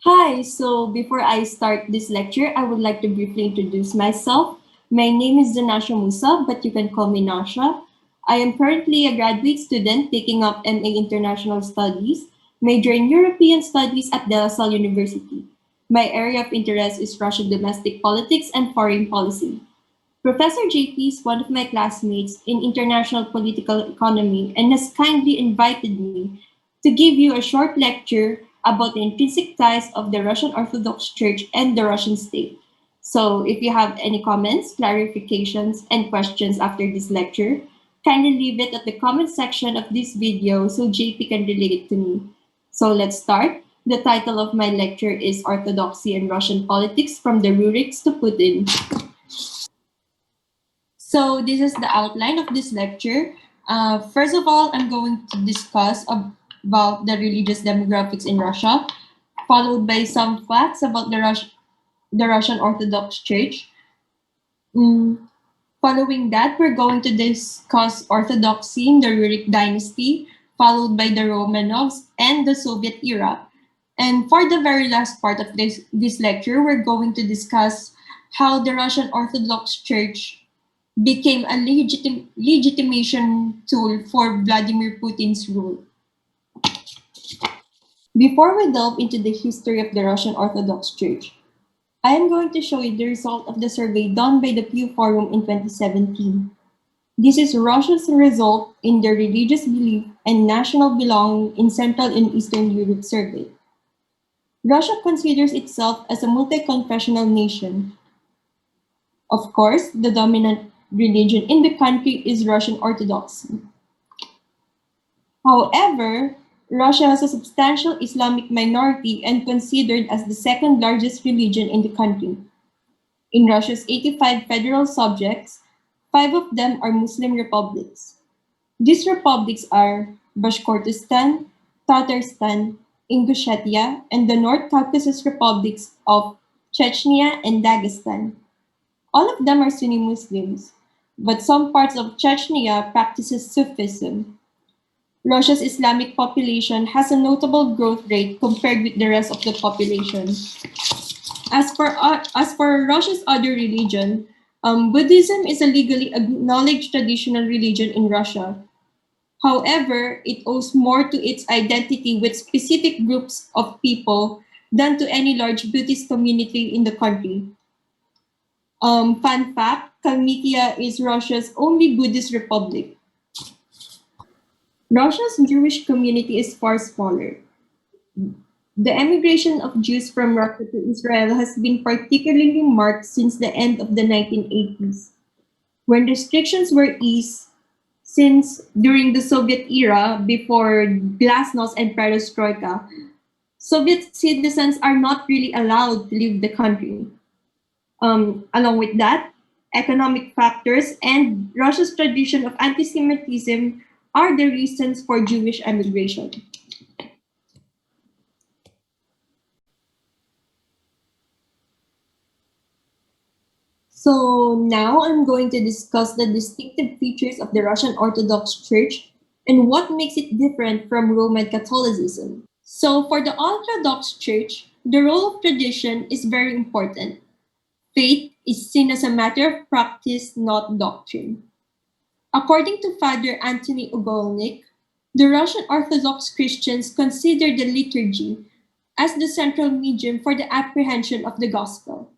Hi, so before I start this lecture, I would like to briefly introduce myself. My name is Zonasha Musa, but you can call me Nasha. I am currently a graduate student taking up MA International Studies, major in European Studies at De La Salle University. My area of interest is Russian domestic politics and foreign policy. Professor JP is one of my classmates in international political economy and has kindly invited me to give you a short lecture about the intrinsic ties of the Russian Orthodox Church and the Russian state. So, if you have any comments, clarifications, and questions after this lecture, kindly leave it at the comment section of this video so JP can relate it to me. So, let's start. The title of my lecture is Orthodoxy and Russian Politics from the Ruriks to Putin. So this is the outline of this lecture. First of all, I'm going to discuss about the religious demographics in Russia, followed by some facts about the Russian Orthodox Church. Mm, Following that, we're going to discuss Orthodoxy in the Rurik dynasty, followed by the Romanovs and the Soviet era. And for the very last part of this lecture, we're going to discuss how the Russian Orthodox Church became a legitimation tool for Vladimir Putin's rule. Before we delve into the history of the Russian Orthodox Church, I am going to show you the result of the survey done by the Pew Forum in 2017. This is Russia's result in the religious belief and national belonging in Central and Eastern Europe survey. Russia considers itself as a multi-confessional nation. Of course, the dominant religion in the country is Russian Orthodoxy. However, Russia has a substantial Islamic minority and considered as the second largest religion in the country. In Russia's 85 federal subjects, 5 of them are Muslim republics. These republics are Bashkortostan, Tatarstan, Ingushetia, and the North Caucasus republics of Chechnya and Dagestan. All of them are Sunni Muslims, but some parts of Chechnya practices Sufism. Russia's Islamic population has a notable growth rate compared with the rest of the population. As for Russia's other religion, Buddhism is a legally acknowledged traditional religion in Russia. However, it owes more to its identity with specific groups of people than to any large Buddhist community in the country. Fun fact, Kalmykia is Russia's only Buddhist republic. Russia's Jewish community is far smaller. The emigration of Jews from Russia to Israel has been particularly marked since the end of the 1980s, when restrictions were eased since during the Soviet era before Glasnost and Perestroika. Soviet citizens are not really allowed to leave the country. Along with that, economic factors and Russia's tradition of anti-Semitism are the reasons for Jewish emigration. So now I'm going to discuss the distinctive features of the Russian Orthodox Church and what makes it different from Roman Catholicism. So for the Orthodox Church, the role of tradition is very important. Faith is seen as a matter of practice, not doctrine. According to Father Anthony Ugolnik, the Russian Orthodox Christians consider the liturgy as the central medium for the apprehension of the gospel.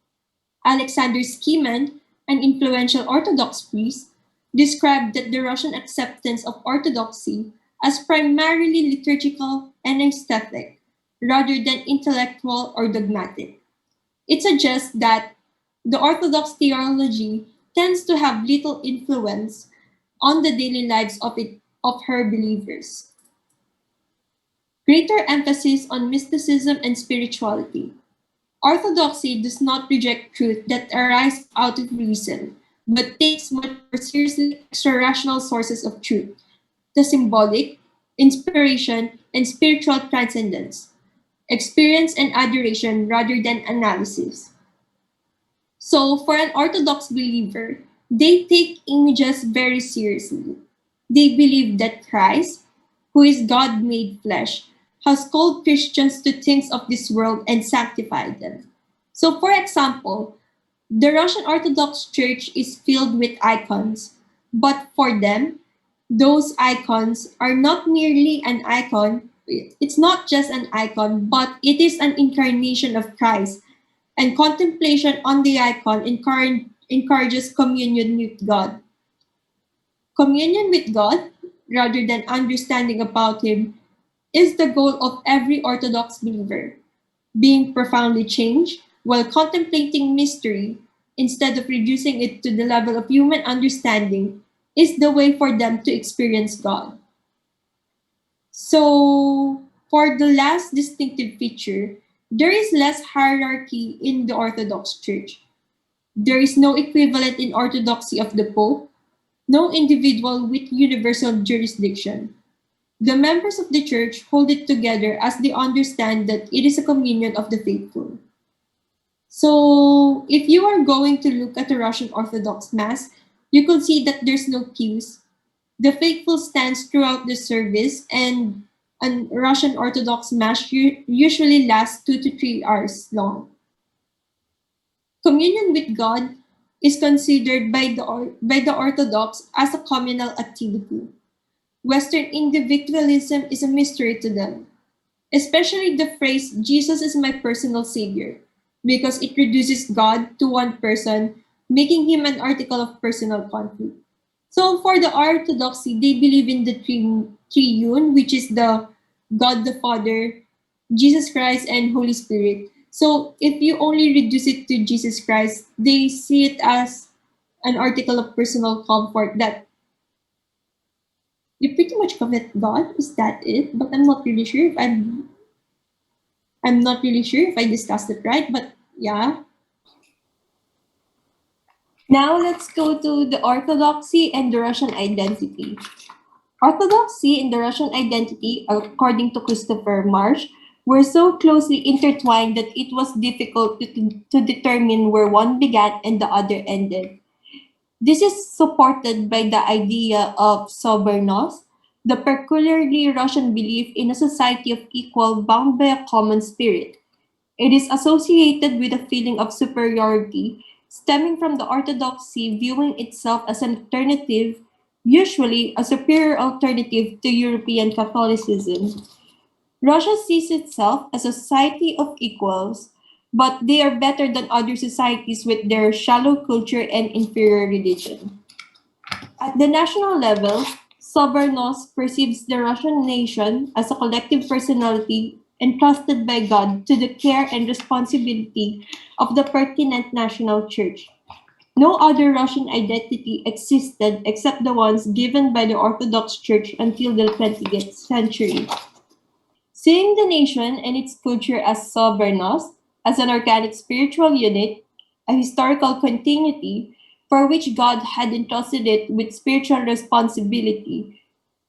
Alexander Skiman, an influential Orthodox priest, described that the Russian acceptance of Orthodoxy as primarily liturgical and aesthetic, rather than intellectual or dogmatic. It suggests that the Orthodox theology tends to have little influence on the daily lives of her believers. Greater emphasis on mysticism and spirituality. Orthodoxy does not reject truth that arises out of reason, but takes much more seriously extra-rational sources of truth, the symbolic, inspiration, and spiritual transcendence, experience and adoration rather than analysis. So, for an Orthodox believer, they take images very seriously. They believe that Christ, who is God made flesh, has called Christians to things of this world and sanctified them. So, for example, the Russian Orthodox Church is filled with icons, but for them, those icons are not merely an icon. It's not just an icon, but it is an incarnation of Christ. And contemplation on the icon encourages communion with God. Communion with God, rather than understanding about Him, is the goal of every Orthodox believer. Being profoundly changed while contemplating mystery, instead of reducing it to the level of human understanding, is the way for them to experience God. So, for the last distinctive feature, there is less hierarchy in the Orthodox Church. There is no equivalent in Orthodoxy of the Pope, no individual with universal jurisdiction. The members of the Church hold it together as they understand that it is a communion of the faithful. So, if you are going to look at the Russian Orthodox Mass, you could see that there's no cues. The faithful stands throughout the service, and a Russian Orthodox Mass usually lasts 2 to 3 hours long. Communion with God is considered by the Orthodox as a communal activity. Western individualism is a mystery to them, especially the phrase, Jesus is my personal savior, because it reduces God to one person, making him an article of personal conflict. So for the Orthodoxy, they believe in the triune, which is the God the Father, Jesus Christ, and Holy Spirit. So if you only reduce it to Jesus Christ, they see it as an article of personal comfort that you pretty much commit God. Is that it? But I'm not really sure if I discussed it right. But yeah. Now let's go to the Orthodoxy and the Russian identity. Orthodoxy and the Russian identity, according to Christopher Marsh, were so closely intertwined that it was difficult to determine where one began and the other ended. This is supported by the idea of sobernos, the peculiarly Russian belief in a society of equal bound by a common spirit. It is associated with a feeling of superiority stemming from the orthodoxy viewing itself as an alternative, usually a superior alternative to European Catholicism. Russia sees itself as a society of equals, but they are better than other societies with their shallow culture and inferior religion. At the national level, Sobernos perceives the Russian nation as a collective personality entrusted by God to the care and responsibility of the pertinent national church. No other Russian identity existed except the ones given by the Orthodox Church until the 20th century. Seeing the nation and its culture as sobernos, as an organic spiritual unit, a historical continuity for which God had entrusted it with spiritual responsibility,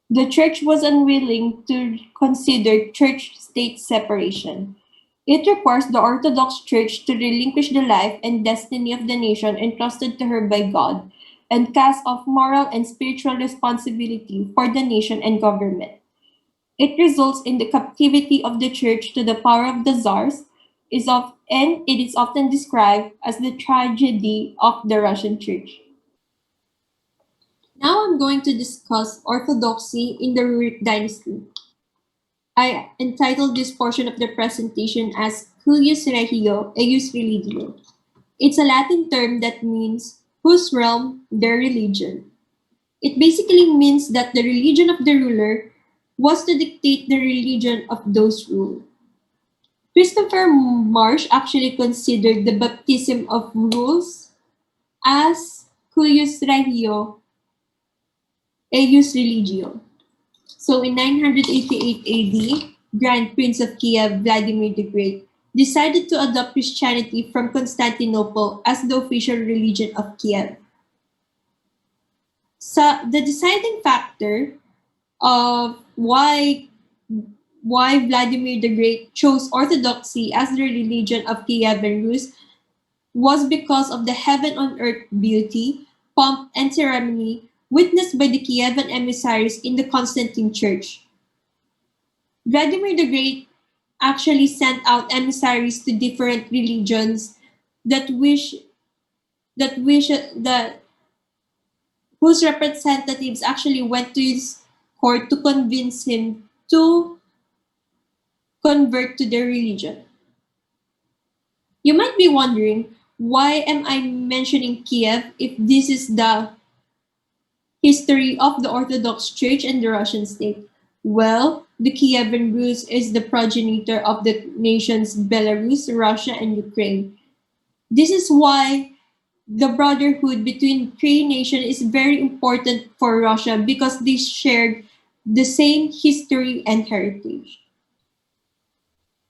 the Church was unwilling to consider church state separation. It requires the Orthodox Church to relinquish the life and destiny of the nation entrusted to her by God and cast off moral and spiritual responsibility for the nation and government. It results in the captivity of the church to the power of the czars, and it is often described as the tragedy of the Russian church. Now I'm going to discuss orthodoxy in the Rurik dynasty. I entitled this portion of the presentation as Cuius Regio, Eius Religio. It's a Latin term that means whose realm, their religion. It basically means that the religion of the ruler was to dictate the religion of those ruled. Christopher Marsh actually considered the baptism of rules as cuius regio, eius religio. So in 988 AD, Grand Prince of Kiev Vladimir the Great decided to adopt Christianity from Constantinople as the official religion of Kiev. So the deciding factor of why Vladimir the Great chose Orthodoxy as the religion of Kievan Rus was because of the heaven on earth beauty, pomp, and ceremony witnessed by the Kievan emissaries in the Constantine Church. Vladimir the Great actually sent out emissaries to different religions that wish that whose representatives actually went to his court to convince him to convert to their religion. You might be wondering, why am I mentioning Kiev if this is the history of the Orthodox Church and the Russian state? Well, the Kievan Rus is the progenitor of the nations Belarus, Russia, and Ukraine. This is why the brotherhood between three nations is very important for Russia because they shared the same history and heritage.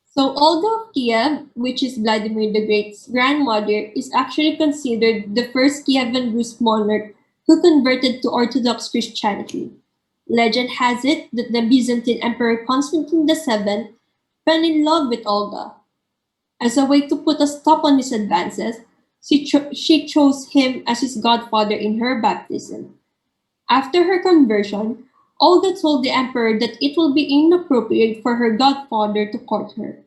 So Olga of Kiev, which is Vladimir the Great's grandmother, is actually considered the first Kievan Rus monarch who converted to Orthodox Christianity. Legend has it that the Byzantine Emperor Constantine VII fell in love with Olga. As a way to put a stop on his advances, she chose him as his godfather in her baptism. After her conversion, Olga told the emperor that it will be inappropriate for her godfather to court her.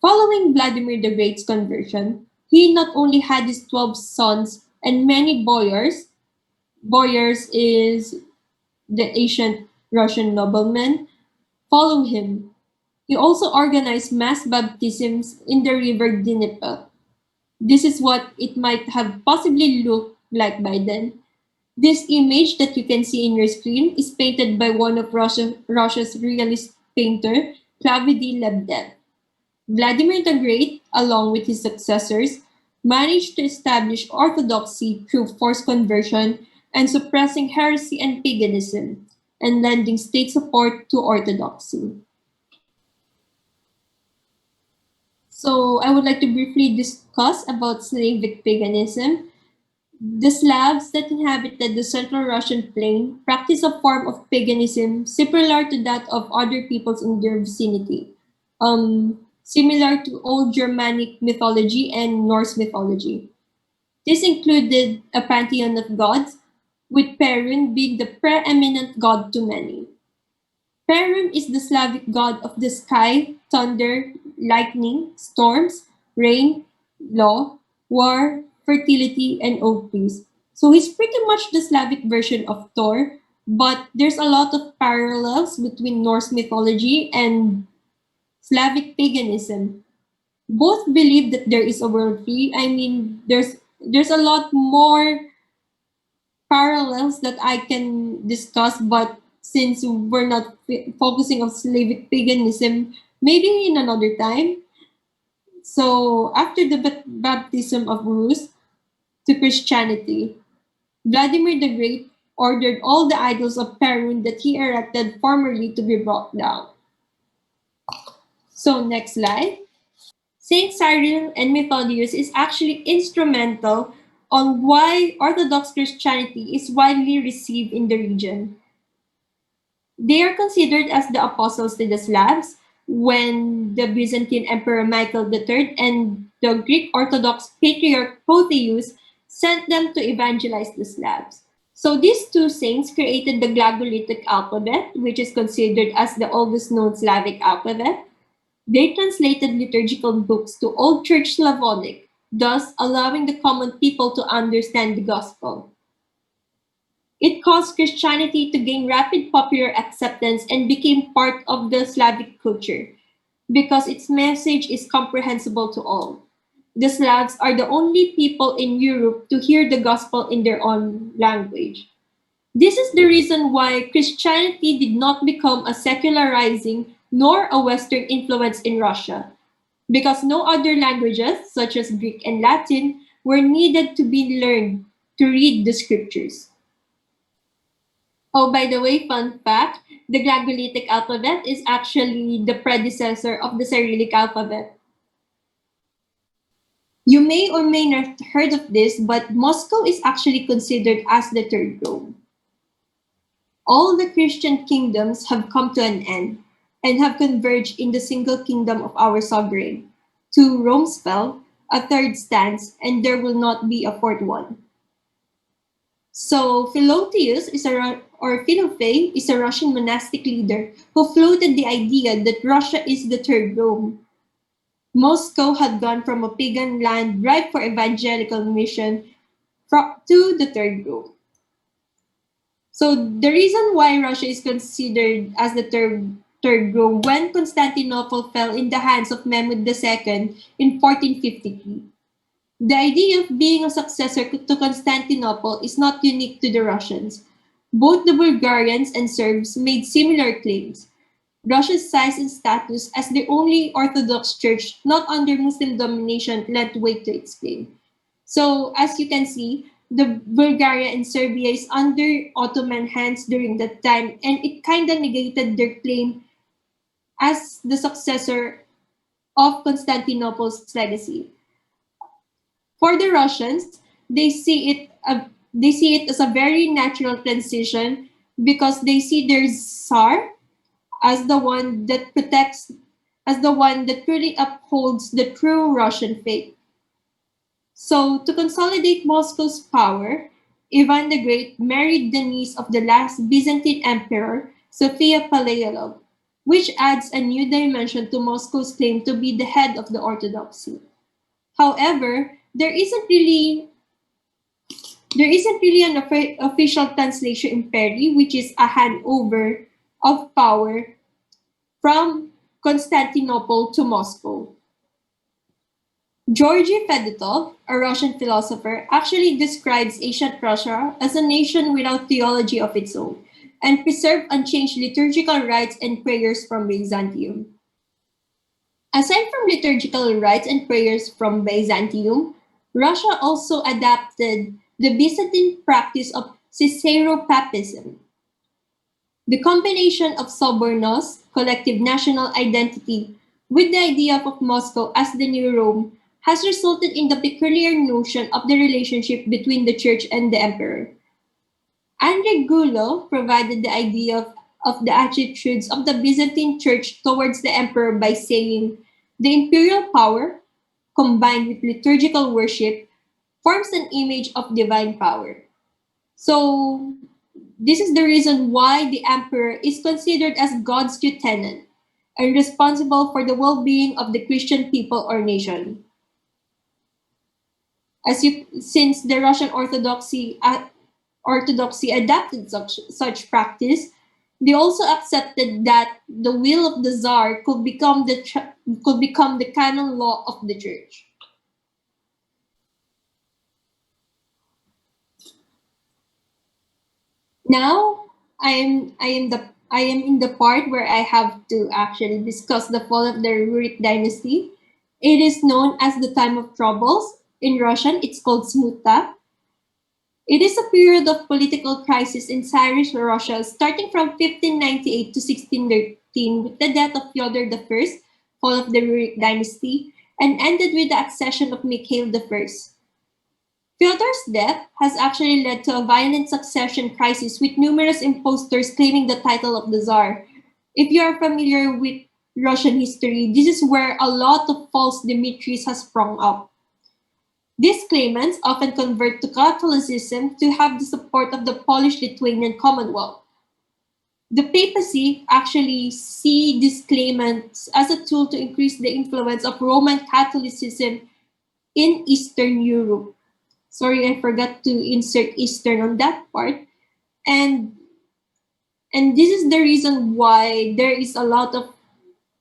Following Vladimir the Great's conversion, he not only had his 12 sons and many boyars, boyars is the ancient Russian noblemen, follow him. He also organized mass baptisms in the river Dnieper. This is what it might have possibly looked like by then. This image that you can see in your screen is painted by one of Russia's realist painter, Klavdij Lebdev. Vladimir the Great, along with his successors, managed to establish orthodoxy through forced conversion and suppressing heresy and paganism, and lending state support to orthodoxy. So I would like to briefly discuss about Slavic paganism. The Slavs that inhabited the central Russian plain practiced a form of paganism similar to that of other peoples in their vicinity, similar to Old Germanic mythology and Norse mythology. This included a pantheon of gods, with Perun being the preeminent god to many. Perun is the Slavic god of the sky, thunder, lightning, storms, rain, law, war, fertility, and oak trees. So he's pretty much the Slavic version of Thor, but there's a lot of parallels between Norse mythology and Slavic paganism. Both believe that there is a world tree. I mean, there's a lot more parallels that I can discuss, but since we're not focusing on Slavic paganism, maybe in another time. So after the baptism of Rus to Christianity, Vladimir the Great ordered all the idols of Perun that he erected formerly to be brought down. So next slide. Saint Cyril and Methodius is actually instrumental on why Orthodox Christianity is widely received in the region. They are considered as the apostles to the Slavs when the Byzantine Emperor Michael III and the Greek Orthodox Patriarch Proteus sent them to evangelize the Slavs. So these two saints created the Glagolitic alphabet, which is considered as the oldest known Slavic alphabet. They translated liturgical books to Old Church Slavonic, thus allowing the common people to understand the gospel. It caused Christianity to gain rapid popular acceptance and became part of the Slavic culture because its message is comprehensible to all. The Slavs are the only people in Europe to hear the gospel in their own language. This is the reason why Christianity did not become a secularizing nor a Western influence in Russia, because no other languages, such as Greek and Latin, were needed to be learned to read the scriptures. Oh, by the way, fun fact, the Glagolitic alphabet is actually the predecessor of the Cyrillic alphabet. You may or may not have heard of this, but Moscow is actually considered as the third Rome. All the Christian kingdoms have come to an end and have converged in the single kingdom of our sovereign. Two Romes fell, a third stands, and there will not be a fourth one. So Philotius is a or Filofey, is a Russian monastic leader who floated the idea that Russia is the third Rome. Moscow had gone from a pagan land ripe for evangelical mission to the third Rome. So the reason why Russia is considered as the third Rome when Constantinople fell in the hands of Mehmed II in 1453. The idea of being a successor to Constantinople is not unique to the Russians. Both the Bulgarians and Serbs made similar claims. Russia's size and status as the only Orthodox church not under Muslim domination lent weight to its claim. So, as you can see, the Bulgaria and Serbia is under Ottoman hands during that time, and it kind of negated their claim as the successor of Constantinople's legacy. For the Russians, they see it as a very natural transition because they see their Tsar as the one that protects, as the one that truly upholds the true Russian faith. So, to consolidate Moscow's power, Ivan the Great married the niece of the last Byzantine emperor, Sophia Paleolog, which adds a new dimension to Moscow's claim to be the head of the Orthodoxy. However, there isn't really an official translation in Peri, which is a handover of power from Constantinople to Moscow. Georgy Fedotov, a Russian philosopher, actually describes ancient Russia as a nation without theology of its own and preserved unchanged liturgical rites and prayers from Byzantium. Aside from liturgical rites and prayers from Byzantium, Russia also adapted the Byzantine practice of Caesaropapism. The combination of sobornos, collective national identity, with the idea of Moscow as the new Rome has resulted in the peculiar notion of the relationship between the church and the emperor. Andrei Gulo provided the idea of the attitudes of the Byzantine church towards the emperor by saying, the imperial power, combined with liturgical worship, forms an image of divine power. So, this is the reason why the emperor is considered as God's lieutenant and responsible for the well-being of the Christian people or nation. Since the Russian Orthodoxy adapted such practice, they also accepted that the will of the Tsar could become the canon law of the church. Now I am in the part where I have to actually discuss the fall of the Rurik dynasty. It is known as the time of troubles. In Russian, it's called Smuta. It is a period of political crisis in Tsarist Russia starting from 1598 to 1613 with the death of Fyodor I, fall of the Rurik dynasty, and ended with the accession of Mikhail I. Fyodor's death has actually led to a violent succession crisis with numerous impostors claiming the title of the Tsar. If you are familiar with Russian history, this is where a lot of false Dimitris has sprung up. These claimants often convert to Catholicism to have the support of the Polish-Lithuanian Commonwealth. The papacy actually see these claimants as a tool to increase the influence of Roman Catholicism in Eastern Europe. Sorry, I forgot to insert Eastern on that part. And and this is the reason why there is a lot of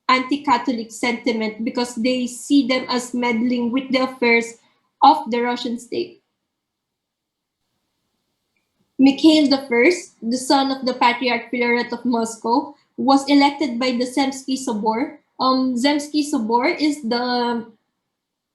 anti-Catholic sentiment because they see them as meddling with the affairs of the Russian state. Mikhail I, the son of the Patriarch Filaret of Moscow, was elected by the Zemsky Sobor. Zemsky Sobor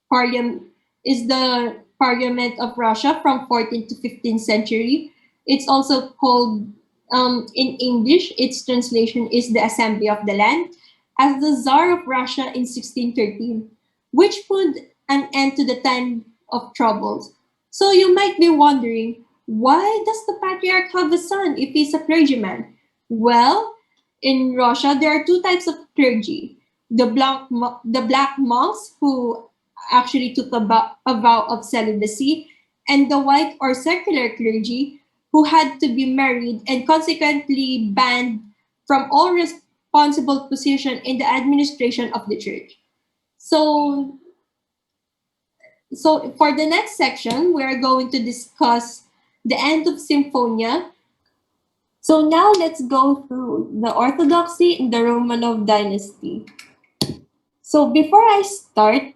parliament is the parliament of Russia from 14th to 15th century. It's also called in English, its translation is the Assembly of the Land, as the Tsar of Russia in 1613, which put an end to the time of troubles. So you might be wondering, why does the patriarch have a son if he's a clergyman? Well, in Russia, there are two types of clergy. The black monks who actually took a vow of celibacy, and the white or secular clergy who had to be married and consequently banned from all responsible position in the administration of the church. So, so for the next section, we are going to discuss the end of Symphonia. So now let's go through the Orthodoxy and the Romanov dynasty. So before I start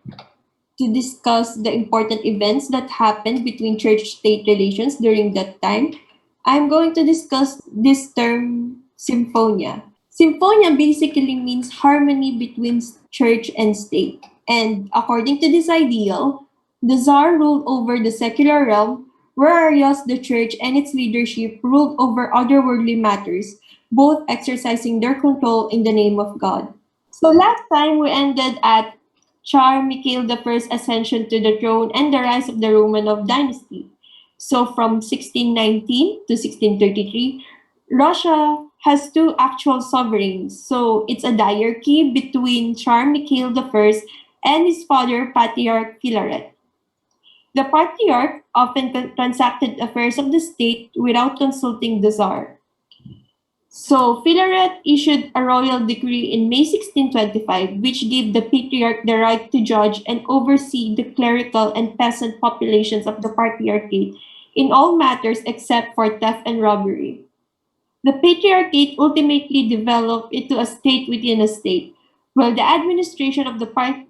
to discuss the important events that happened between church-state relations during that time, I'm going to discuss this term symphonia. Symphonia basically means harmony between church and state. And according to this ideal, the Tsar ruled over the secular realm, whereas the church and its leadership ruled over otherworldly matters, both exercising their control in the name of God. So last time we ended at Tsar Mikhail I's ascension to the throne and the rise of the Romanov dynasty. So from 1619 to 1633, Russia has two actual sovereigns. So it's a diarchy between Tsar Mikhail I and his father, Patriarch Filaret. The Patriarch often transacted affairs of the state without consulting the Tsar. So Filaret issued a royal decree in May 1625, which gave the Patriarch the right to judge and oversee the clerical and peasant populations of the Patriarchate in all matters except for theft and robbery. The Patriarchate ultimately developed into a state within a state. While the administration of the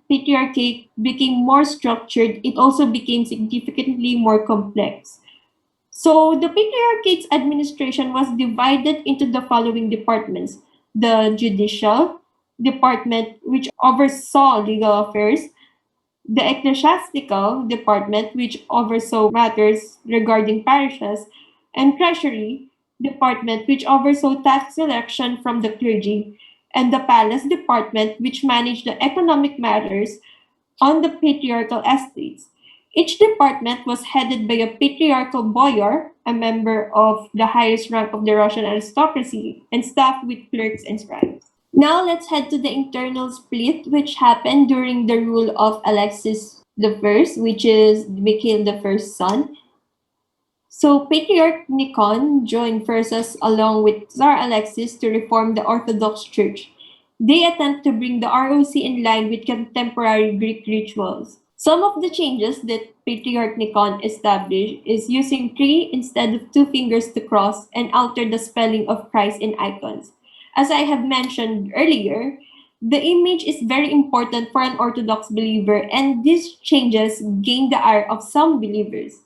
Patriarchate became more structured, it also became significantly more complex. So the Patriarchate's administration was divided into the following departments: the judicial department, which oversaw legal affairs, the ecclesiastical department, which oversaw matters regarding parishes, and treasury department, which oversaw tax collection from the clergy, and the palace department, which managed the economic matters on the patriarchal estates. Each department was headed by a patriarchal boyar, a member of the highest rank of the Russian aristocracy, and staffed with clerks and scribes. Now let's head to the internal split which happened during the rule of Alexis I, which is Mikhail I's son. So Patriarch Nikon joined forces along with Tsar Alexis to reform the Orthodox Church. They attempt to bring the ROC in line with contemporary Greek rituals. Some of the changes that Patriarch Nikon established is using three instead of two fingers to cross and alter the spelling of Christ in icons. As I have mentioned earlier, the image is very important for an Orthodox believer, and these changes gain the ire of some believers.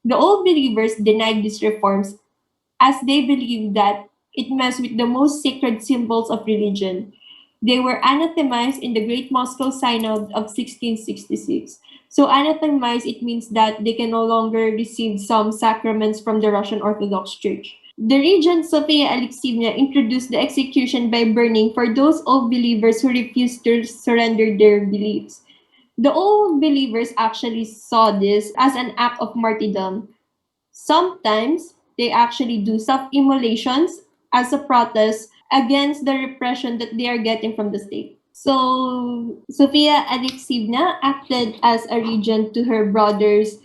The old believers denied these reforms as they believed that it messed with the most sacred symbols of religion. They were anathemized in the Great Moscow Synod of 1666. So anathemized, it means that they can no longer receive some sacraments from the Russian Orthodox Church. The regent Sophia Alexeyevna introduced the execution by burning for those old believers who refused to surrender their beliefs. The old believers actually saw this as an act of martyrdom. Sometimes they actually do self-immolations as a protest against the repression that they are getting from the state. So Sophia Alexeyevna acted as a regent to her brothers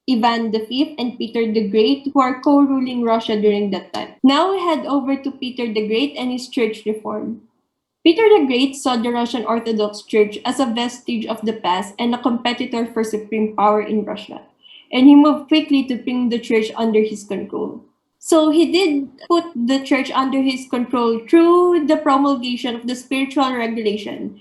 Ivan V and Peter the Great, who are co-ruling Russia during that time. Now we head over to Peter the Great and his church reform. Peter the Great saw the Russian Orthodox Church as a vestige of the past and a competitor for supreme power in Russia, and he moved quickly to bring the church under his control. So he did put the church under his control through the promulgation of the Spiritual Regulation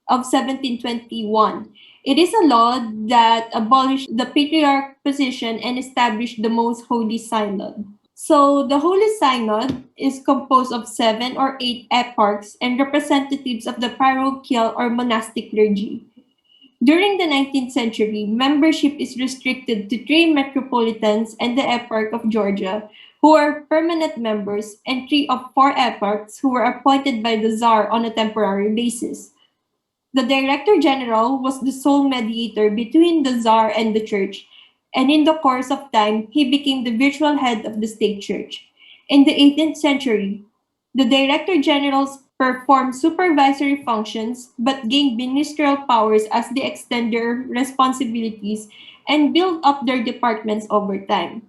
of 1721. It is a law that abolished the patriarch position and established the most holy synod. So the Holy Synod is composed of 7 or 8 eparchs and representatives of the parochial or monastic clergy. During the 19th century, membership is restricted to 3 metropolitans and the Eparch of Georgia, who are permanent members, and 3 of 4 eparchs who were appointed by the Tsar on a temporary basis. The Director General was the sole mediator between the Tsar and the Church, and in the course of time, he became the virtual head of the state church. In the 18th century, the Director Generals performed supervisory functions but gained ministerial powers as they extend their responsibilities and build up their departments over time.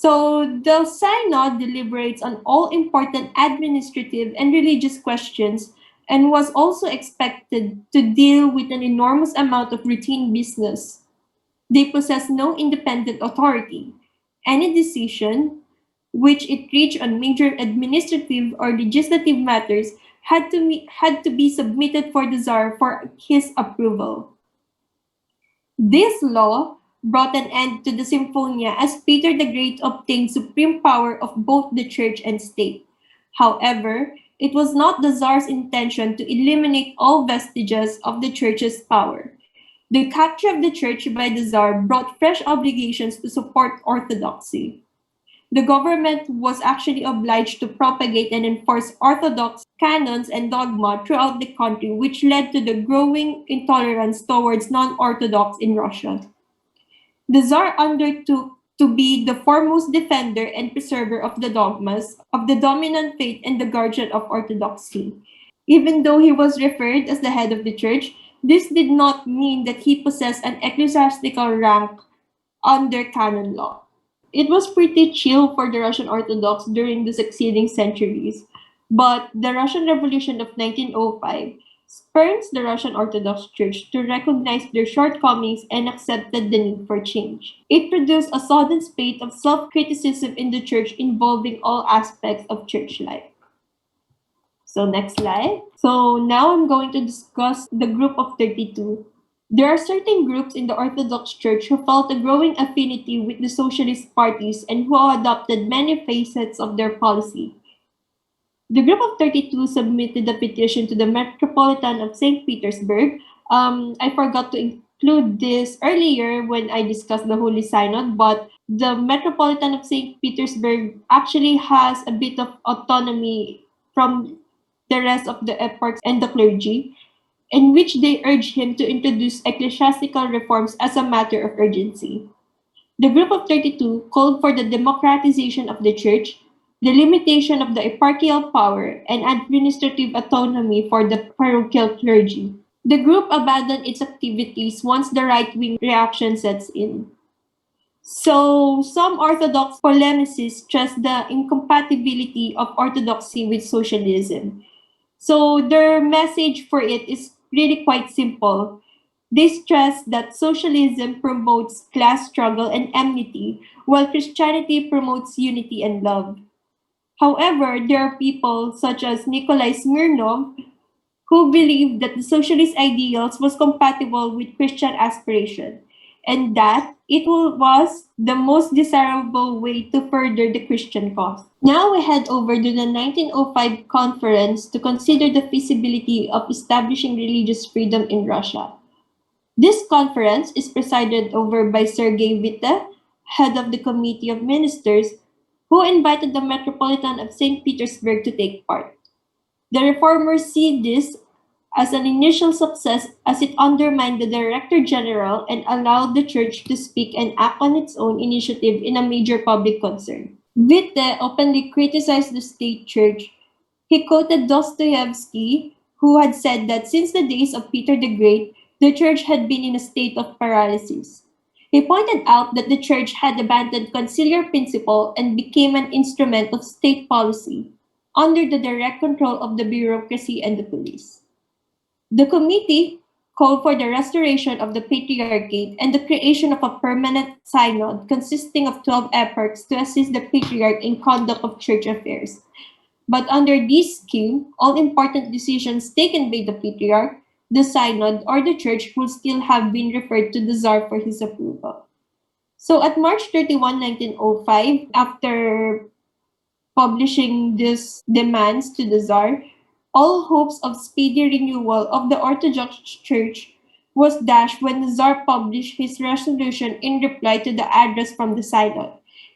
So the synod deliberates on all important administrative and religious questions and was also expected to deal with an enormous amount of routine business. They possess no independent authority. Any decision which it reached on major administrative or legislative matters had to be submitted for the Tsar for his approval. This law brought an end to the Symphonia as Peter the Great obtained supreme power of both the church and state. However, it was not the Tsar's intention to eliminate all vestiges of the church's power. The capture of the church by the Tsar brought fresh obligations to support orthodoxy. The government was actually obliged to propagate and enforce orthodox canons and dogma throughout the country, which led to the growing intolerance towards non-orthodox in Russia. The Tsar undertook to be the foremost defender and preserver of the dogmas of the dominant faith and the guardian of orthodoxy. Even though he was referred as the head of the church, this did not mean that he possessed an ecclesiastical rank under canon law. It was pretty chill for the Russian Orthodox during the succeeding centuries, but the Russian Revolution of 1905 spurns the Russian Orthodox Church to recognize their shortcomings and accepted the need for change. It produced a sudden spate of self-criticism in the church involving all aspects of church life. So next slide. So now I'm going to discuss the group of 32. There are certain groups in the Orthodox Church who felt a growing affinity with the socialist parties and who adopted many facets of their policy. The group of 32 submitted a petition to the Metropolitan of St. Petersburg. I forgot to include this earlier when I discussed the Holy Synod, but the Metropolitan of St. Petersburg actually has a bit of autonomy from the rest of the eparchs and the clergy, in which they urged him to introduce ecclesiastical reforms as a matter of urgency. The group of 32 called for the democratization of the church, the limitation of the eparchial power, and administrative autonomy for the parochial clergy. The group abandoned its activities once the right-wing reaction sets in. So, some Orthodox polemicists stress the incompatibility of orthodoxy with socialism. So their message for it is really quite simple. They stress that socialism promotes class struggle and enmity, while Christianity promotes unity and love. However, there are people such as Nikolai Smirnov who believe that the socialist ideals was compatible with Christian aspiration and that it was the most desirable way to further the Christian cause. Now we head over to the 1905 conference to consider the feasibility of establishing religious freedom in Russia. This conference is presided over by Sergei Witte, head of the Committee of Ministers, who invited the Metropolitan of St. Petersburg to take part. The reformers see this as an initial success as it undermined the Director General and allowed the church to speak and act on its own initiative in a major public concern. Witte openly criticized the state church. He quoted Dostoevsky, who had said that since the days of Peter the Great, the church had been in a state of paralysis. He pointed out that the church had abandoned conciliar principle and became an instrument of state policy under the direct control of the bureaucracy and the police. The committee called for the restoration of the patriarchate and the creation of a permanent synod consisting of 12 eparchs to assist the patriarch in conduct of church affairs. But under this scheme, all important decisions taken by the patriarch, the synod, or the church will still have been referred to the Tsar for his approval. So at March 31, 1905, after publishing these demands to the Tsar, all hopes of speedy renewal of the Orthodox Church was dashed when the Tsar published his resolution in reply to the address from the Synod,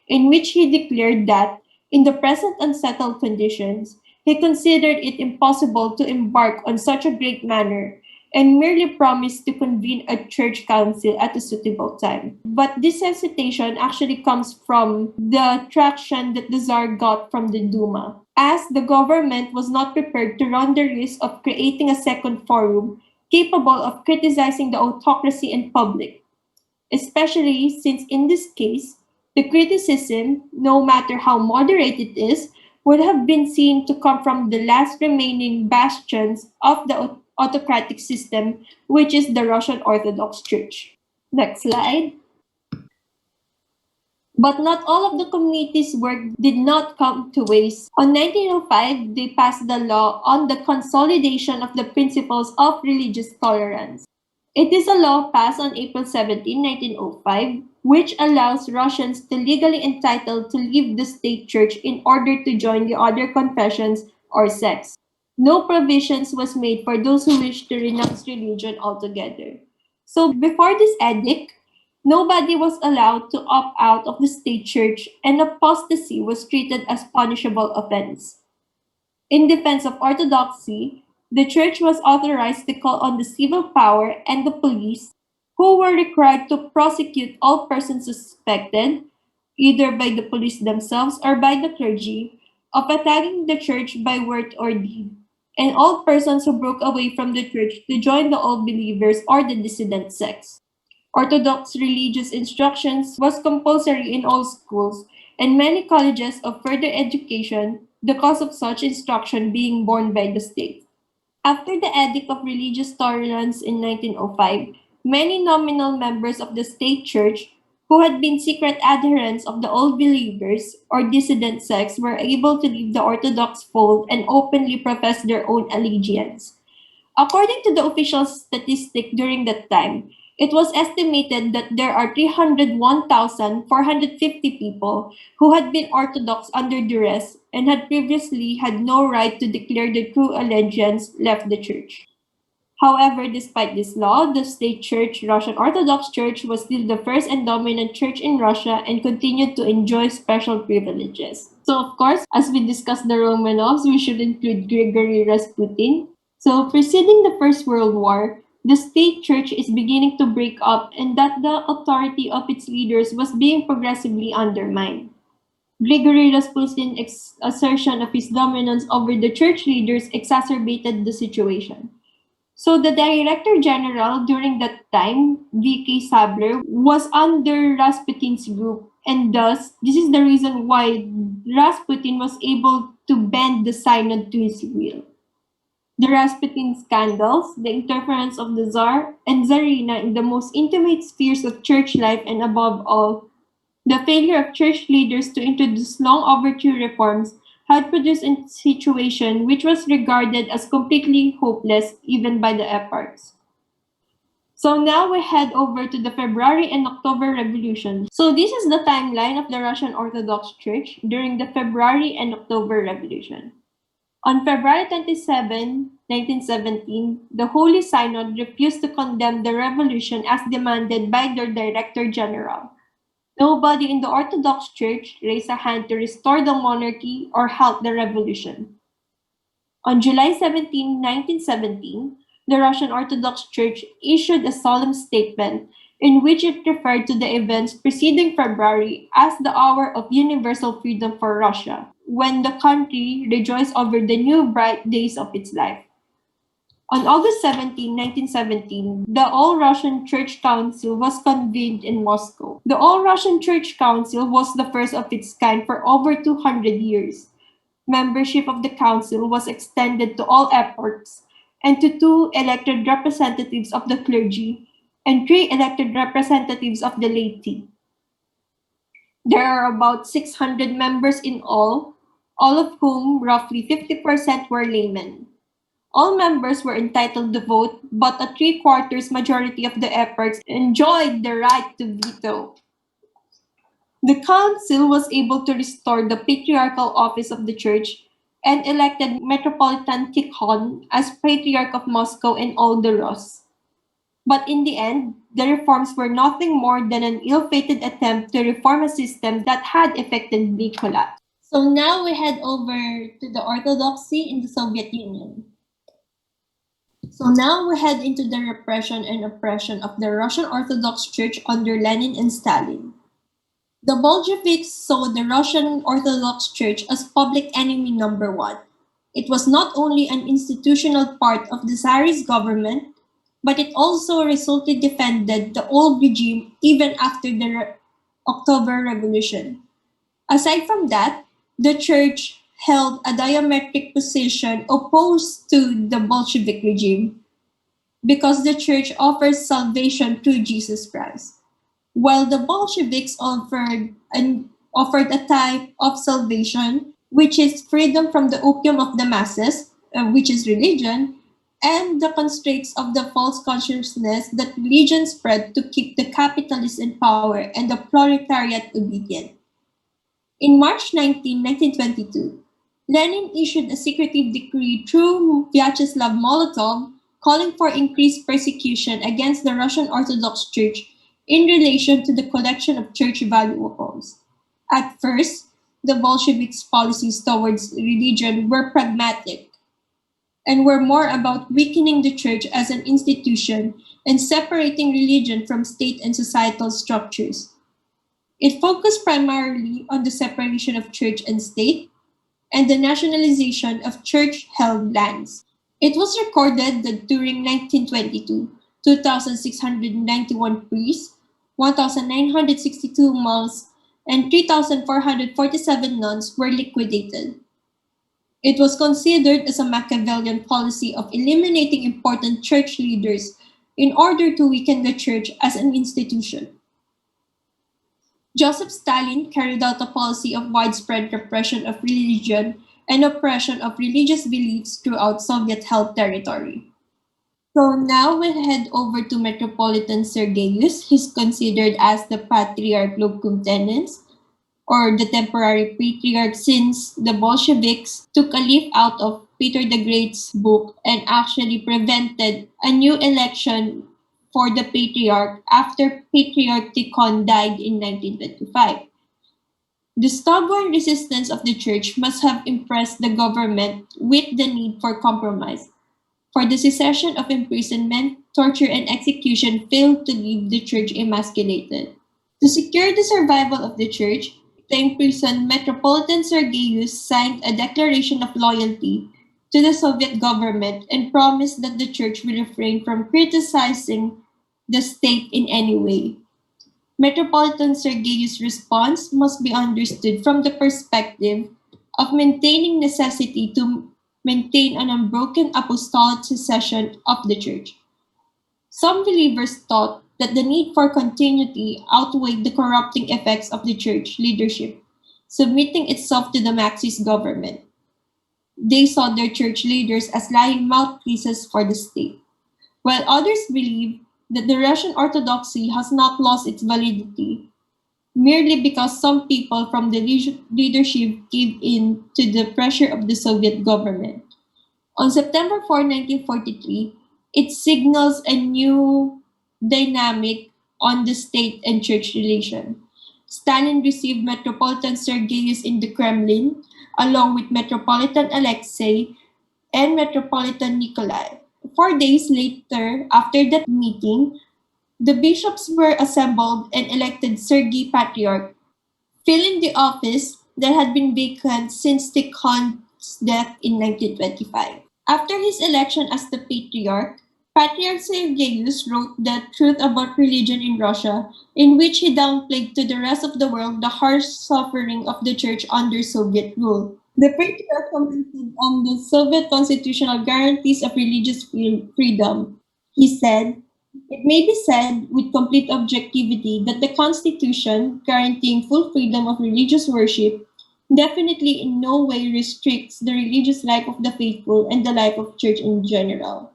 in which he declared that, in the present unsettled conditions, he considered it impossible to embark on such a great manner and merely promised to convene a church council at a suitable time. But this hesitation actually comes from the traction that the Tsar got from the Duma, as the government was not prepared to run the risk of creating a second forum capable of criticizing the autocracy in public, especially since in this case, The criticism, no matter how moderate it is, would have been seen to come from the last remaining bastions of the autocratic system, which is the Russian Orthodox Church. Next slide. But not all of the committee's work did not come to waste. On 1905, they passed the law on the consolidation of the principles of religious tolerance. It is a law passed on April 17, 1905, which allows Russians to legally entitled to leave the state church in order to join the other confessions or sects. No provisions was made for those who wish to renounce religion altogether. So before this edict, nobody was allowed to opt out of the state church, and apostasy was treated as punishable offense. In defense of orthodoxy, the church was authorized to call on the civil power and the police, who were required to prosecute all persons suspected, either by the police themselves or by the clergy, of attacking the church by word or deed, and all persons who broke away from the church to join the old believers or the dissident sects. Orthodox religious instructions was compulsory in all schools and many colleges of further education, the cost of such instruction being borne by the state. After the Edict of Religious Tolerance in 1905, many nominal members of the state church who had been secret adherents of the old believers or dissident sects were able to leave the Orthodox fold and openly profess their own allegiance. According to the official statistic during that time, it was estimated that there are 301,450 people who had been Orthodox under duress and had previously had no right to declare their true allegiance left the church. However, despite this law, the state church, Russian Orthodox Church, was still the first and dominant church in Russia and continued to enjoy special privileges. So, of course, as we discussed the Romanovs, we should include Grigory Rasputin. So, preceding the First World War, the state church is beginning to break up and that the authority of its leaders was being progressively undermined. Grigory Rasputin's assertion of his dominance over the church leaders exacerbated the situation. So the Director General during that time, V.K. Sabler, was under Rasputin's group, and thus this is the reason why Rasputin was able to bend the synod to his will. The Rasputin scandals, the interference of the Tsar and Tsarina in the most intimate spheres of church life, and above all, the failure of church leaders to introduce long overdue reforms had produced a situation which was regarded as completely hopeless even by the eparchs. So now we head over to the February and October Revolution. So this is the timeline of the Russian Orthodox Church during the February and October Revolution. On February 27, 1917, the Holy Synod refused to condemn the revolution as demanded by their Director General. Nobody in the Orthodox Church raised a hand to restore the monarchy or halt the revolution. On July 17, 1917, the Russian Orthodox Church issued a solemn statement in which it referred to the events preceding February as the hour of universal freedom for Russia, when the country rejoiced over the new bright days of its life. On August 17, 1917, the All-Russian Church Council was convened in Moscow. The All-Russian Church Council was the first of its kind for over 200 years. Membership of the council was extended to all eparchs and to 2 elected representatives of the clergy and 3 elected representatives of the laity. There are about 600 members in all of whom roughly 50% were laymen. All members were entitled to vote, but a 3/4 majority of the eparchs enjoyed the right to veto. The council was able to restore the patriarchal office of the church and elected Metropolitan Tikhon as Patriarch of Moscow and all the Rus. But in the end, the reforms were nothing more than an ill-fated attempt to reform a system that had effectively collapsed. So now we head over to the Orthodoxy in the Soviet Union. So now we head into the repression and oppression of the Russian Orthodox Church under Lenin and Stalin. The Bolsheviks saw the Russian Orthodox Church as public enemy number one. It was not only an institutional part of the Tsarist government, but it also resolutely defended the old regime even after the October Revolution. Aside from that, the church held a diametric position opposed to the Bolshevik regime because the church offers salvation through Jesus Christ, while the Bolsheviks offered a type of salvation which is freedom from the opium of the masses, which is religion, and the constraints of the false consciousness that religion spread to keep the capitalists in power and the proletariat obedient. In March 1922, Lenin issued a secretive decree through Vyacheslav Molotov calling for increased persecution against the Russian Orthodox Church in relation to the collection of church valuables. At first, the Bolsheviks' policies towards religion were pragmatic and were more about weakening the church as an institution and separating religion from state and societal structures. It focused primarily on the separation of church and state and the nationalization of church held lands. It was recorded that during 1922, 2,691 priests, 1,962 monks, and 3,447 nuns were liquidated. It was considered as a Machiavellian policy of eliminating important church leaders in order to weaken the church as an institution. Joseph Stalin carried out a policy of widespread repression of religion and oppression of religious beliefs throughout Soviet held territory. So now we'll head over to Metropolitan Sergeius. He's considered as the Patriarch Locum Tenens, or the temporary patriarch, since the Bolsheviks took a leaf out of Peter the Great's book and actually prevented a new election for the patriarch after Patriarch Tikhon died in 1925. The stubborn resistance of the church must have impressed the government with the need for compromise, for the cessation of imprisonment, torture, and execution failed to leave the church emasculated. To secure the survival of the church, the imprisoned Metropolitan Sergeius signed a declaration of loyalty to the Soviet government and promised that the church will refrain from criticizing the state in any way. Metropolitan Sergeius' response must be understood from the perspective of maintaining necessity to maintain an unbroken apostolic succession of the church. Some believers thought that the need for continuity outweighed the corrupting effects of the church leadership, submitting itself to the Marxist government. They saw their church leaders as lying mouthpieces for the state, while others believe that the Russian Orthodoxy has not lost its validity merely because some people from the leadership gave in to the pressure of the Soviet government. On September 4, 1943, it signals a new dynamic on the state and church relation. Stalin received Metropolitan Sergeius in the Kremlin, along with Metropolitan Alexei and Metropolitan Nikolai. 4 days later, after that meeting, the bishops were assembled and elected Sergei Patriarch, filling the office that had been vacant since Tikhon's death in 1925. After his election as the Patriarch, Patriarch Sergeius wrote The Truth About Religion in Russia, in which he downplayed to the rest of the world the harsh suffering of the church under Soviet rule. The Patriarch commented on the Soviet constitutional guarantees of religious freedom. He said, "It may be said with complete objectivity that the Constitution, guaranteeing full freedom of religious worship, definitely in no way restricts the religious life of the faithful and the life of church in general."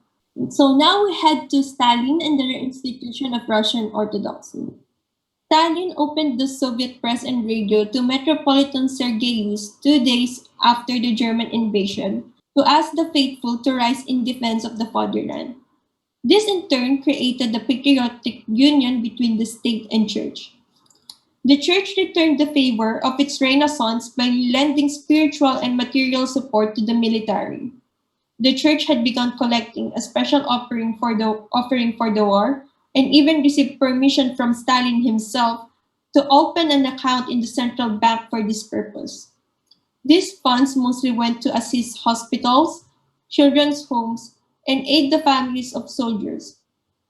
So now we head to Stalin and the institution of Russian Orthodoxy. Stalin opened the Soviet press and radio to Metropolitan Sergeius 2 days after the German invasion to ask the faithful to rise in defense of the fatherland. This in turn created a patriotic union between the state and church. The church returned the favor of its renaissance by lending spiritual and material support to the military. The church had begun collecting a special offering for the war and even received permission from Stalin himself to open an account in the central bank for this purpose. These funds mostly went to assist hospitals, children's homes, and aid the families of soldiers.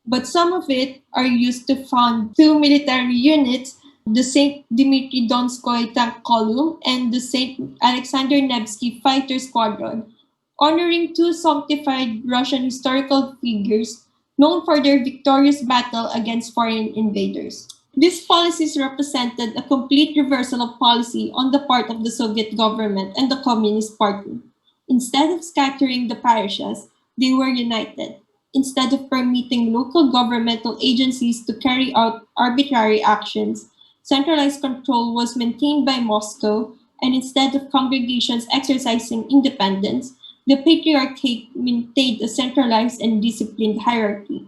But some of it are used to fund two military units the St. Dmitry Donskoy Tank Column, and the St. Alexander Nevsky Fighter Squadron, honoring two sanctified Russian historical figures known for their victorious battle against foreign invaders. These policies represented a complete reversal of policy on the part of the Soviet government and the Communist Party. Instead of scattering the parishes, they were united. Instead of permitting local governmental agencies to carry out arbitrary actions, centralized control was maintained by Moscow, and instead of congregations exercising independence, the Patriarchate maintained a centralized and disciplined hierarchy.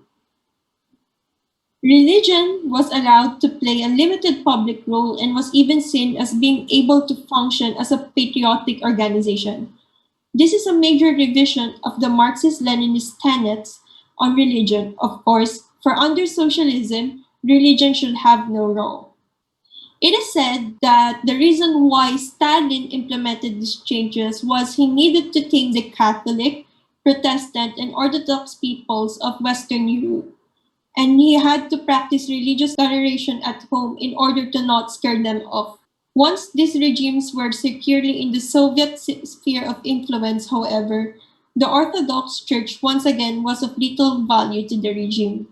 Religion was allowed to play a limited public role and was even seen as being able to function as a patriotic organization. This is a major revision of the Marxist Leninist tenets on religion, of course, for under socialism, religion should have no role. It is said that the reason why Stalin implemented these changes was he needed to tame the Catholic, Protestant, and Orthodox peoples of Western Europe, and he had to practice religious toleration at home in order to not scare them off. Once these regimes were securely in the Soviet sphere of influence, however, the Orthodox Church once again was of little value to the regime.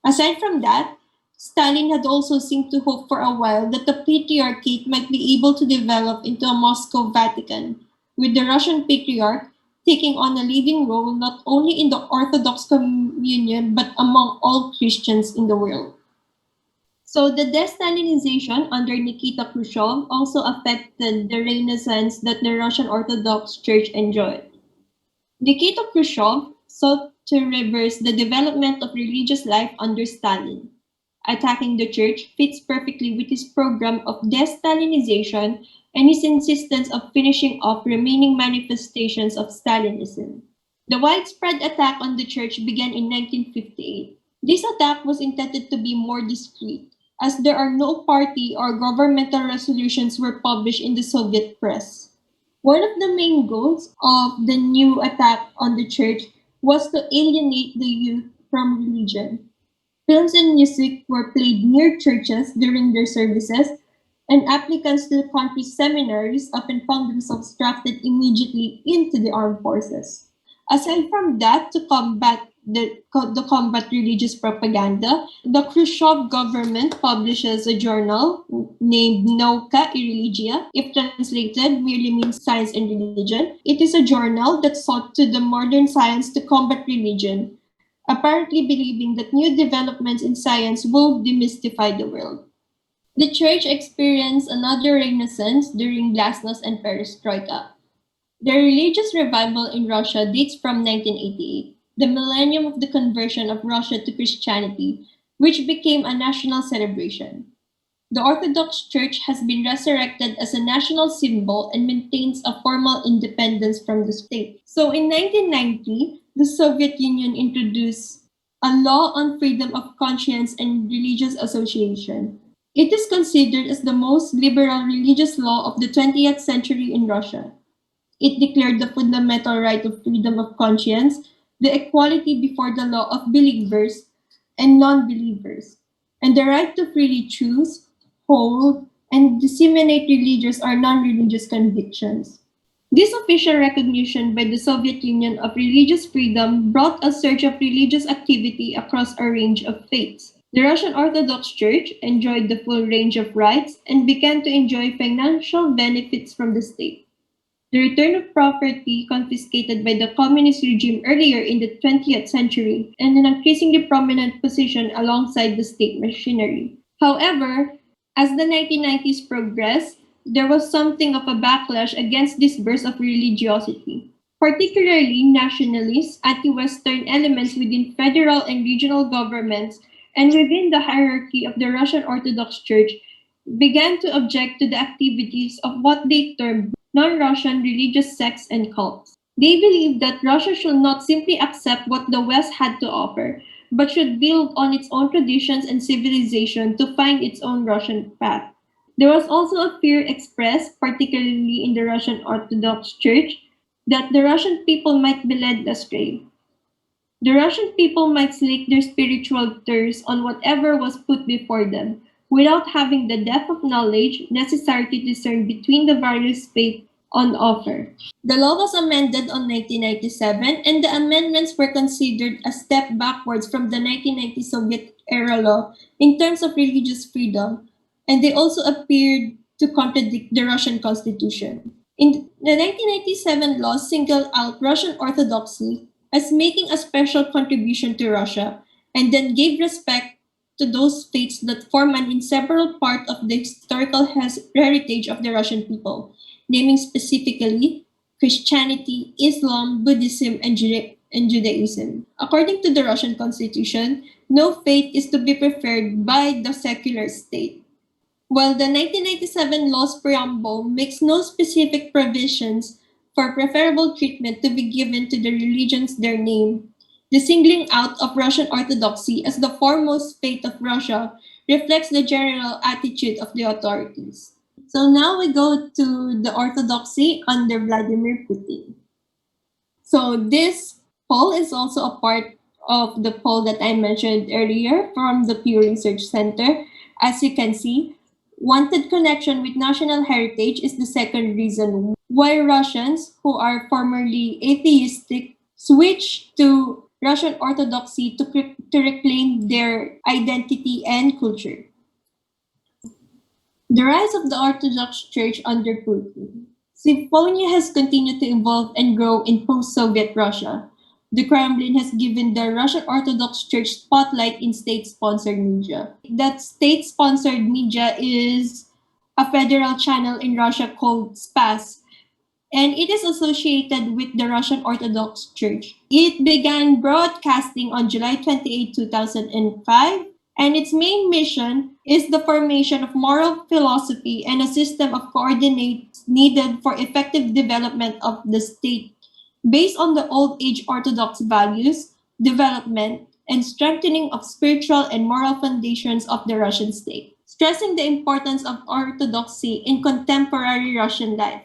Aside from that, Stalin had also seemed to hope for a while that the Patriarchate might be able to develop into a Moscow Vatican, with the Russian Patriarch taking on a leading role not only in the Orthodox communion but among all Christians in the world. So the de-Stalinization under Nikita Khrushchev also affected the renaissance that the Russian Orthodox Church enjoyed. Nikita Khrushchev sought to reverse the development of religious life under Stalin. Attacking the church fits perfectly with his program of de-Stalinization and his insistence of finishing off remaining manifestations of Stalinism. The widespread attack on the church began in 1958. This attack was intended to be more discreet, as there are no party or governmental resolutions were published in the Soviet press. One of the main goals of the new attack on the church was to alienate the youth from religion. Films and music were played near churches during their services, and applicants to the country's seminaries often found themselves drafted immediately into the armed forces. Aside from that, to combat the combat religious propaganda, the Khrushchev government publishes a journal named Nauka i Religia. If translated, merely means science and religion. It is a journal that sought to the modern science to combat religion, apparently believing that new developments in science will demystify the world. The church experienced another renaissance during Glasnost and Perestroika. The religious revival in Russia dates from 1988, the millennium of the conversion of Russia to Christianity, which became a national celebration. The Orthodox Church has been resurrected as a national symbol and maintains a formal independence from the state. So in 1990, the Soviet Union introduced a law on freedom of conscience and religious association. It is considered as the most liberal religious law of the 20th century in Russia. It declared the fundamental right of freedom of conscience, the equality before the law of believers and non believers, and the right to freely choose, hold, and disseminate religious or non religious convictions. This official recognition by the Soviet Union of religious freedom brought a surge of religious activity across a range of faiths. The Russian Orthodox Church enjoyed the full range of rights and began to enjoy financial benefits from the state. The return of property confiscated by the communist regime earlier in the 20th century and an increasingly prominent position alongside the state machinery. However, as the 1990s progressed, there was something of a backlash against this burst of religiosity. Particularly nationalist, anti-Western elements within federal and regional governments and within the hierarchy of the Russian Orthodox Church began to object to the activities of what they termed non-Russian religious sects and cults. They believed that Russia should not simply accept what the West had to offer, but should build on its own traditions and civilization to find its own Russian path. There was also a fear expressed, particularly in the Russian Orthodox Church, that the Russian people might be led astray. The Russian people might slake their spiritual thirst on whatever was put before them, without having the depth of knowledge necessary to discern between the various faiths on offer. The law was amended on 1997, and the amendments were considered a step backwards from the 1990 Soviet era law in terms of religious freedom, and they also appeared to contradict the Russian constitution. In the 1997 law singled out Russian Orthodoxy as making a special contribution to Russia, and then gave respect to those faiths that form an inseparable part of the historical heritage of the Russian people, naming specifically Christianity, Islam, Buddhism, and Judaism. According to the Russian constitution, no faith is to be preferred by the secular state. While the 1997 law's preamble makes no specific provisions for preferable treatment to be given to the religions their name, the singling out of Russian Orthodoxy as the foremost faith of Russia reflects the general attitude of the authorities. So now we go to the Orthodoxy under Vladimir Putin. So this poll is also a part of the poll that I mentioned earlier from the Pew Research Center. As you can see, wanted connection with national heritage is the second reason why Russians who are formerly atheistic switch to Russian Orthodoxy to reclaim their identity and culture. The rise of the Orthodox Church under Putin. Symphonia has continued to evolve and grow in post-Soviet Russia. The Kremlin has given the Russian Orthodox Church spotlight in state-sponsored media. That state-sponsored media is a federal channel in Russia called SPAS, and it is associated with the Russian Orthodox Church. It began broadcasting on July 28, 2005, and its main mission is the formation of moral philosophy and a system of coordinates needed for effective development of the state based on the old age Orthodox values, development, and strengthening of spiritual and moral foundations of the Russian state, stressing the importance of orthodoxy in contemporary Russian life.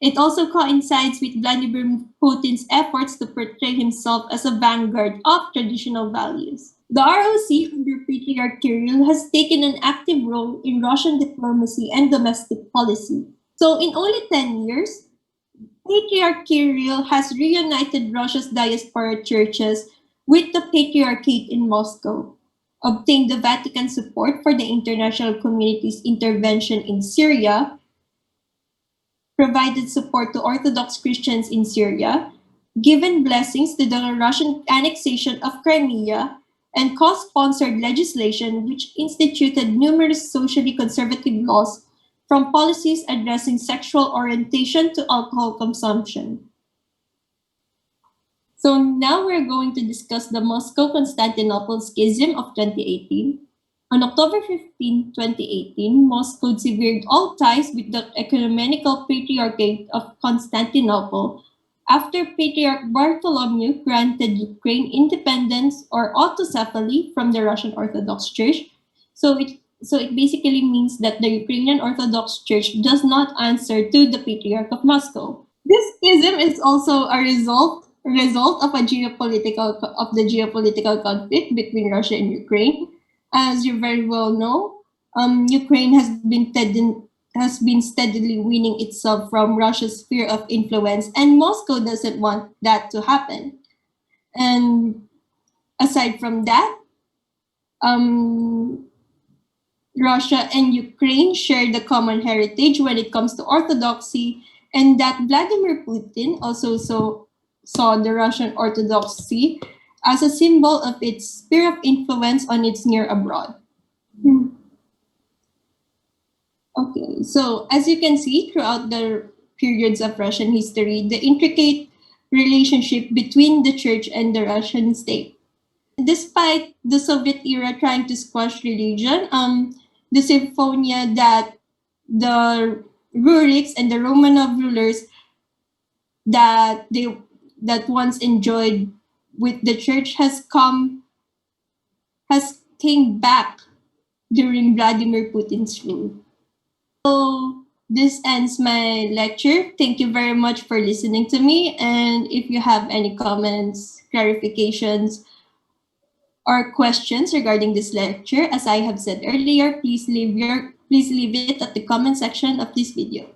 It also coincides with Vladimir Putin's efforts to portray himself as a vanguard of traditional values. The ROC under Patriarch Kirill has taken an active role in Russian diplomacy and domestic policy. So in only 10 years, Patriarch Kirill has reunited Russia's diaspora churches with the Patriarchate in Moscow, obtained the Vatican support for the international community's intervention in Syria, provided support to Orthodox Christians in Syria, given blessings to the Russian annexation of Crimea, and co-sponsored legislation which instituted numerous socially conservative laws from policies addressing sexual orientation to alcohol consumption. So now we're going to discuss the Moscow-Constantinople Schism of 2018. On October 15, 2018, Moscow severed all ties with the Ecumenical Patriarchate of Constantinople after Patriarch Bartholomew granted Ukraine independence or autocephaly from the Russian Orthodox Church. So it basically means that the Ukrainian Orthodox Church does not answer to the Patriarch of Moscow. This schism is also a result of the geopolitical conflict between Russia and Ukraine. As you very well know, Ukraine has been steadily weaning itself from Russia's sphere of influence, and Moscow doesn't want that to happen. And aside from that, um, Russia and Ukraine share the common heritage when it comes to Orthodoxy, and that Vladimir Putin also saw the Russian Orthodoxy as a symbol of its sphere of influence on its near abroad. Hmm. Okay, so as you can see throughout the periods of Russian history, the intricate relationship between the church and the Russian state. Despite the Soviet era trying to squash religion, the symphonia that the Ruriks and the Romanov rulers that once enjoyed with the church has came back during Vladimir Putin's rule. So this ends my lecture. Thank you very much for listening to me. And if you have any comments, clarifications, or questions regarding this lecture, as I have said earlier, please leave it at the comment section of this video.